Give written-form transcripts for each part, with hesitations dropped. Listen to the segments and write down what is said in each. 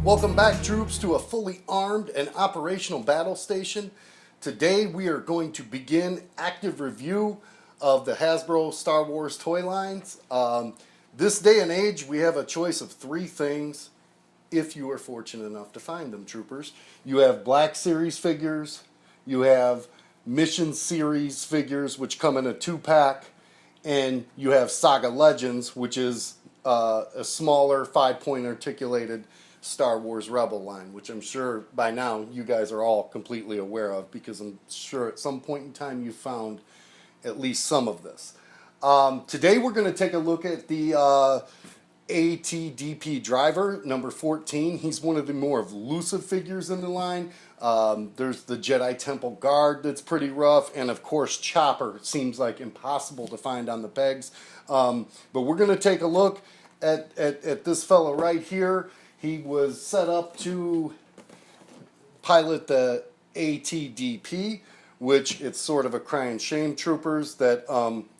Welcome back, troops, to a fully armed and operational battle station. Today we are going to begin active review of the Hasbro Star Wars toy lines. This day and age, we have a choice of three things, if you are fortunate enough to find them, troopers. You have Black Series figures, you have Mission Series figures, which come in a 2-pack, and you have Saga Legends, which is a smaller 5-point articulated Star Wars Rebel line, which I'm sure by now you guys are all completely aware of, because I'm sure at some point in time you found at least some of this. Today we're going to take a look at the ATDP driver, number 14. He's one of the more elusive figures in the line. There's the Jedi Temple Guard that's pretty rough, and of course Chopper seems like impossible to find on the pegs. But we're going to take a look at this fella right here. He was set up to pilot the ATDP, which it's sort of a crying shame, troopers, that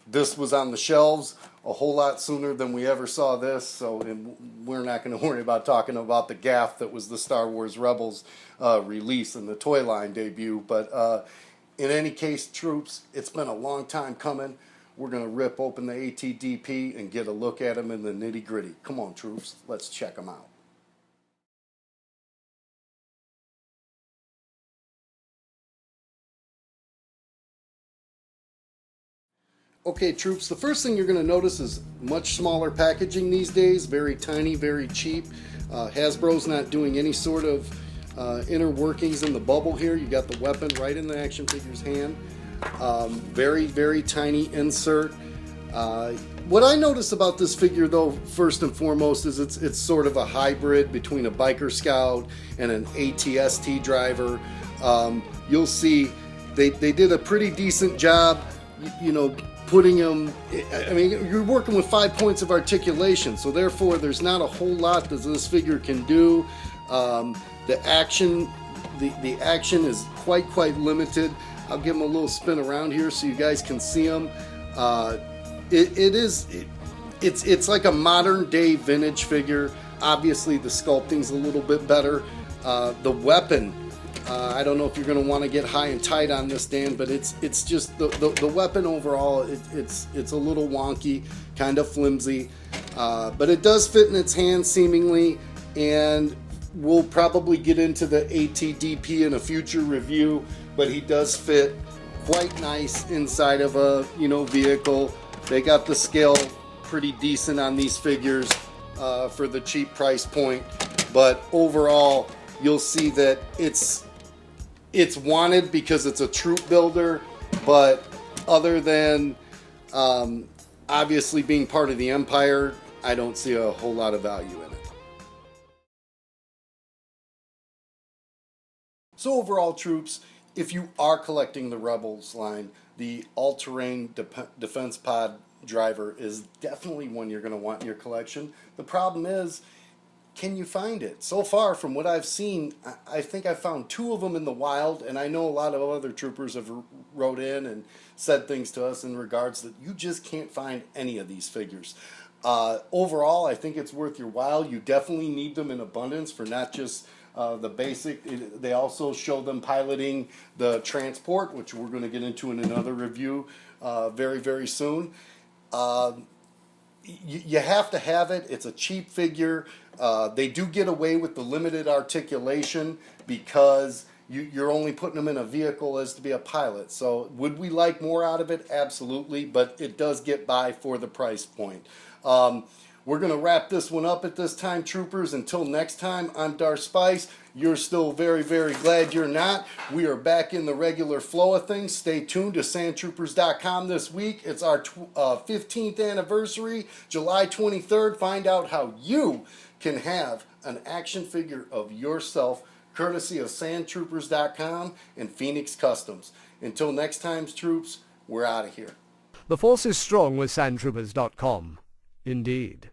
this was on the shelves a whole lot sooner than we ever saw this. So we're not going to worry about talking about the gaffe that was the Star Wars Rebels release and the toy line debut. But in any case, troops, it's been a long time coming. We're going to rip open the ATDP and get a look at him in the nitty gritty. Come on, troops, let's check him out. Okay, troops, the first thing you're going to notice is much smaller packaging these days, very tiny, very cheap. Hasbro's not doing any sort of inner workings in the bubble here. You got the weapon right in the action figure's hand. Very, very tiny insert. What I notice about this figure, though, first and foremost, is it's sort of a hybrid between a biker scout and an ATST driver. You'll see they did a pretty decent job, you know, putting them, I mean, you're working with 5 points of articulation, so therefore there's not a whole lot that this figure can do. The action is quite limited. I'll give him a little spin around here so you guys can see him. It's like a modern day vintage figure. Obviously the sculpting's a little bit better. The weapon, I don't know if you're going to want to get high and tight on this, Dan, but it's just the weapon overall, it's a little wonky, kind of flimsy, but it does fit in its hand seemingly, and we'll probably get into the ATDP in a future review, but he does fit quite nice inside of a vehicle. They got the scale pretty decent on these figures for the cheap price point, but overall you'll see that it's wanted because it's a troop builder, but other than obviously being part of the Empire, I don't see a whole lot of value in it. So overall, troops, if you are collecting the Rebels line, the all-terrain defense pod driver is definitely one you're going to want in your collection. The problem is, can you find it? So far, from what I've seen, I think I found 2 of them in the wild, and I know a lot of other troopers have wrote in and said things to us in regards that you just can't find any of these figures. Overall, I think it's worth your while. You definitely need them in abundance for not just the basic. They also show them piloting the transport, which we're going to get into in another review very, very soon. You have to have it. It's a cheap figure. They do get away with the limited articulation because you're only putting them in a vehicle as to be a pilot. So would we like more out of it? Absolutely, but it does get by for the price point. We're going to wrap this one up at this time, troopers. Until next time, I'm Darth Spice. You're still very, very glad you're not. We are back in the regular flow of things. Stay tuned to sandtroopers.com this week. It's our 15th anniversary, July 23rd. Find out how you can have an action figure of yourself, courtesy of sandtroopers.com and Phoenix Customs. Until next time, troops, we're out of here. The force is strong with sandtroopers.com. Indeed.